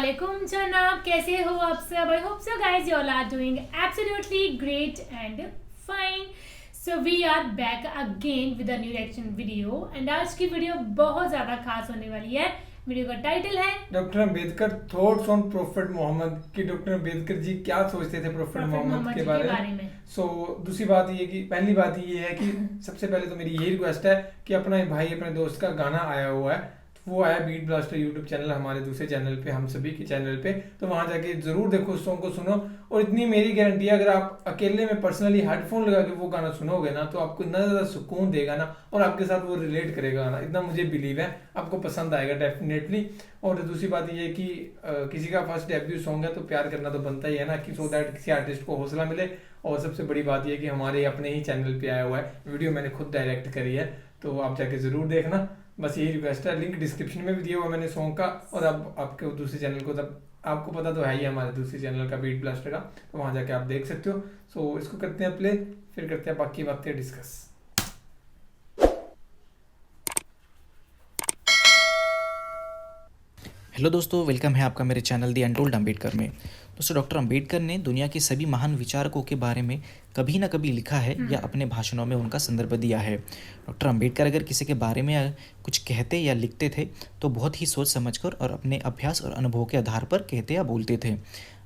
Assalamualaikum जनाब, कैसे हो आप सब? I hope so guys you all are doing absolutely great and fine. So we are back again with a new reaction video and आज की video बहुत ज़्यादा खास होने वाली है। वीडियो का टाइटल है doctor Ambedkar thoughts on prophet Muhammad कि डॉक्टर अंबेडकर जी क्या सोचते थे प्रोफेट मोहम्मद के बारे में। दूसरी बात ये कि पहली बात ये है कि सबसे पहले तो मेरी यही रिक्वेस्ट है कि अपना भाई अपने दोस्त का गाना आया हुआ है, वो आया बीट ब्लास्टर यूट्यूब चैनल, हमारे दूसरे चैनल पे, हम सभी के चैनल पे, तो वहां जाके जरूर देखो, उस सॉन्ग को सुनो। और इतनी मेरी गारंटी है, अगर आप अकेले में पर्सनली हेडफोन लगा के वो गाना सुनोगे ना तो आपको इतना ज़्यादा सुकून देगा ना, और आपके साथ वो रिलेट करेगा ना, इतना मुझे बिलीव है, आपको पसंद आएगा डेफिनेटली। और दूसरी बात ये कि किसी का फर्स्ट डेब्यू सॉन्ग है तो प्यार करना तो बनता ही है ना, कि सो दैट किसी आर्टिस्ट को हौसला मिले। और सबसे बड़ी बात ये कि हमारे अपने ही चैनल पे आया हुआ है, वीडियो मैंने खुद डायरेक्ट करी है, तो आप जाके ज़रूर देखना। बस यही रिक्वेस्ट है। लिंक डिस्क्रिप्शन में भी दिया हुआ मैंने सॉन्ग का, और अब आपके दूसरे चैनल को, तब आपको पता तो है ही हमारे दूसरे चैनल का बीट ब्लास्टर का, तो वहाँ जाके आप देख सकते हो। सो इसको करते हैं प्ले, फिर करते हैं बाकी बातें डिस्कस। हेलो दोस्तों, वेलकम है आपका मेरे चैनल दी अनटोल्ड अंबेडकर में। दोस्तों, डॉक्टर अंबेडकर ने दुनिया के सभी महान विचारकों के बारे में कभी ना कभी लिखा है या अपने भाषणों में उनका संदर्भ दिया है। डॉक्टर अंबेडकर अगर किसी के बारे में कुछ कहते या लिखते थे तो बहुत ही सोच समझकर और अपने अभ्यास और अनुभव के आधार पर कहते या बोलते थे।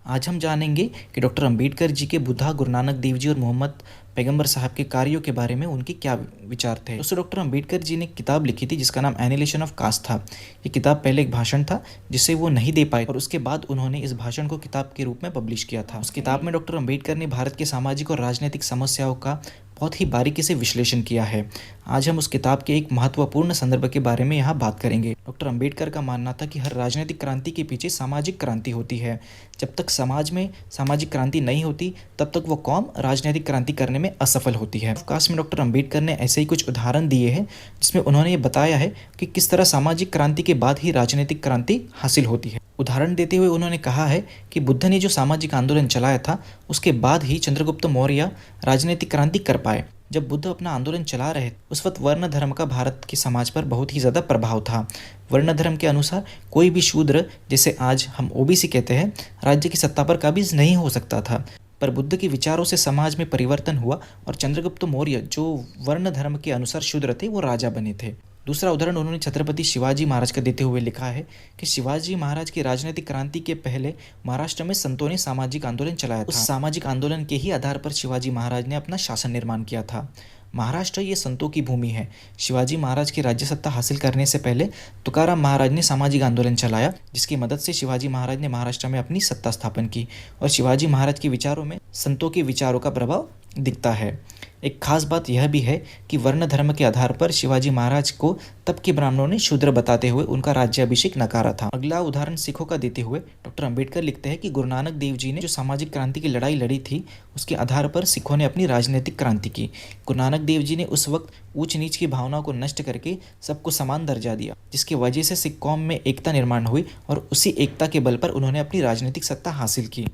आज हम जानेंगे कि डॉक्टर अंबेडकर जी के बुद्धा, गुरु नानक देव जी और मोहम्मद पैगंबर साहब के कार्यों के बारे में उनके क्या विचार थे। दोस्तों, डॉक्टर अंबेडकर जी ने किताब लिखी थी जिसका नाम एनिलेशन ऑफ कास्ट था। ये किताब पहले एक भाषण था जिसे वो नहीं दे पाए, और उसके बाद उन्होंने इस भाषण को किताब के रूप में पब्लिश किया था। उस किताब में डॉक्टर अंबेडकर ने भारत के सामाजिक और राजनीतिक समस्याओं का बहुत ही बारीकी से विश्लेषण किया है। आज हम उस किताब के एक महत्वपूर्ण संदर्भ के बारे में यहाँ बात करेंगे। डॉक्टर अंबेडकर का मानना था कि हर राजनीतिक क्रांति के पीछे सामाजिक क्रांति होती है। जब तक समाज में सामाजिक क्रांति नहीं होती तब तक वो कौम राजनीतिक क्रांति करने में असफल होती है। अवकाश में डॉक्टर अंबेडकर ने ऐसे ही कुछ उदाहरण दिए हैं जिसमें उन्होंने ये बताया है कि किस तरह सामाजिक क्रांति के बाद ही राजनीतिक क्रांति हासिल होती है। उदाहरण देते हुए उन्होंने कहा है कि बुद्ध ने जो सामाजिक आंदोलन चलाया था उसके बाद ही चंद्रगुप्त मौर्य राजनीतिक क्रांति कर पाए। जब बुद्ध अपना आंदोलन चला रहे उस वक्त वर्ण धर्म का भारत के समाज पर बहुत ही ज़्यादा प्रभाव था। वर्ण धर्म के अनुसार कोई भी शूद्र, जिसे आज हम ओबीसी कहते हैं, राज्य की सत्ता पर काबिज नहीं हो सकता था। पर बुद्ध के विचारों से समाज में परिवर्तन हुआ और चंद्रगुप्त मौर्य, जो वर्ण धर्म के अनुसार शूद्र थे, वो राजा बने थे। दूसरा उदाहरण उन्होंने छत्रपति शिवाजी महाराज का देते हुए लिखा है कि शिवाजी महाराज की राजनीतिक क्रांति के पहले महाराष्ट्र में संतों ने सामाजिक आंदोलन चलाया था। उस सामाजिक आंदोलन के ही आधार पर शिवाजी महाराज ने अपना शासन निर्माण किया था। महाराष्ट्र ये संतों की भूमि है। शिवाजी महाराज की राज्य सत्ता हासिल करने से पहले तुकाराम महाराज ने सामाजिक आंदोलन चलाया, जिसकी मदद से शिवाजी महाराज ने महाराष्ट्र में अपनी सत्ता स्थापन की, और शिवाजी महाराज के विचारों में संतों के विचारों का प्रभाव दिखता है। एक खास बात यह भी है कि वर्ण धर्म के आधार पर शिवाजी महाराज को तब के ब्राह्मणों ने शूद्र बताते हुए उनका राज्याभिषेक नकारा था। अगला उदाहरण सिखों का देते हुए डॉक्टर अंबेडकर लिखते हैं कि गुरु नानक देव जी ने जो सामाजिक क्रांति की लड़ाई लड़ी थी उसके आधार पर सिखों ने अपनी राजनीतिक क्रांति की। गुरु नानक देव जी ने उस वक्त ऊंच नीच की भावना को नष्ट करके सबको समान दर्जा दिया, जिसकी वजह से सिख कौम में एकता निर्माण हुई, और उसी एकता के बल पर उन्होंने अपनी राजनीतिक सत्ता हासिल की।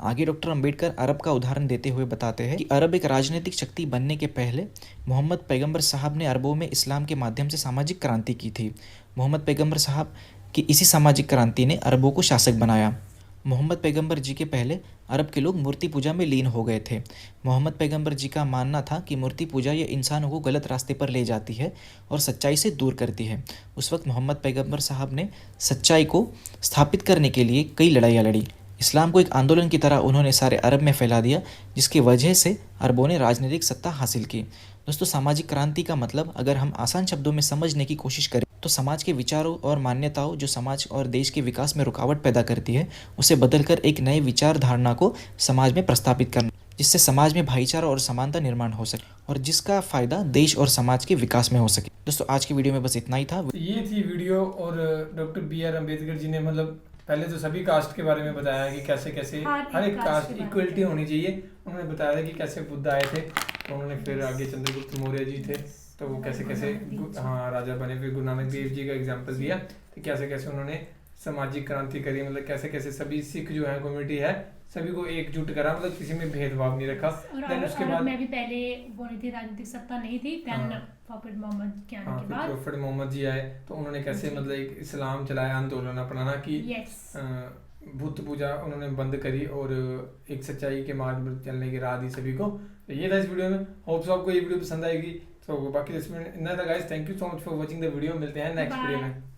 आगे डॉक्टर अंबेडकर अरब का उदाहरण देते हुए बताते हैं कि अरब एक राजनीतिक शक्ति बनने के पहले मोहम्मद पैगंबर साहब ने अरबों में इस्लाम के माध्यम से सामाजिक क्रांति की थी। मोहम्मद पैगंबर साहब की इसी सामाजिक क्रांति ने अरबों को शासक बनाया। मोहम्मद पैगंबर जी के पहले अरब के लोग मूर्ति पूजा में लीन हो गए थे। मोहम्मद पैगंबर जी का मानना था कि मूर्ति पूजा ये इंसानों को गलत रास्ते पर ले जाती है और सच्चाई से दूर करती है। उस वक्त मोहम्मद पैगंबर साहब ने सच्चाई को स्थापित करने के लिए कई लड़ाइयाँ लड़ी। इस्लाम को एक आंदोलन की तरह उन्होंने सारे अरब में फैला दिया, जिसकी वजह से अरबों ने राजनीतिक सत्ता हासिल की। दोस्तों, सामाजिक क्रांति का मतलब अगर हम आसान शब्दों में समझने की कोशिश करें तो समाज के विचारों और मान्यताओं जो समाज और देश के विकास में रुकावट पैदा करती है उसे बदलकर एक नए विचार धारणा को समाज में प्रस्तापित करना, जिससे समाज में भाईचारा और समानता निर्माण हो सके और जिसका फायदा देश और समाज के विकास में हो सके। दोस्तों, आज की वीडियो में बस इतना ही था। ये थी वीडियो, और डॉक्टर BR अम्बेडकर जी ने पहले तो सभी कास्ट के बारे में बताया कि कैसे कैसे हर एक कास्ट इक्वलिटी होनी चाहिए। उन्होंने बताया था कि कैसे बुद्ध आए थे, तो उन्होंने फिर आगे चंद्रगुप्त मौर्य जी थे तो वो कैसे कैसे राजा बने, फिर गुरु नानक देव जी का एग्जाम्पल दिया कि कैसे कैसे उन्होंने सामाजिक क्रांति करी, कैसे कैसे सभी सिख जो है कम्युनिटी है सभी को एकजुट करा, मतलब किसी में भेदभाव नहीं रखा। देन उसके बाद मैं भी पहले वो नहीं थी, राजनीतिक सत्ता नहीं थी, देन प्रॉफिट मोहम्मद के आने के बाद प्रॉफिट मोहम्मद जी आए तो उन्होंने कैसे मतलब एक इस्लाम चलाया, आंदोलन अपनाना कि बुत पूजा उन्होंने बंद करी और एक सच्चाई के मार्ग पर चलने की राह दी सभी को। तो ये था इस वीडियो में, होप सो आपको ये वीडियो पसंद आएगी। तो बाकी इसमें इतना था guys, thank you so much for watching the video, मिलते हैं नेक्स्ट वीडियो में।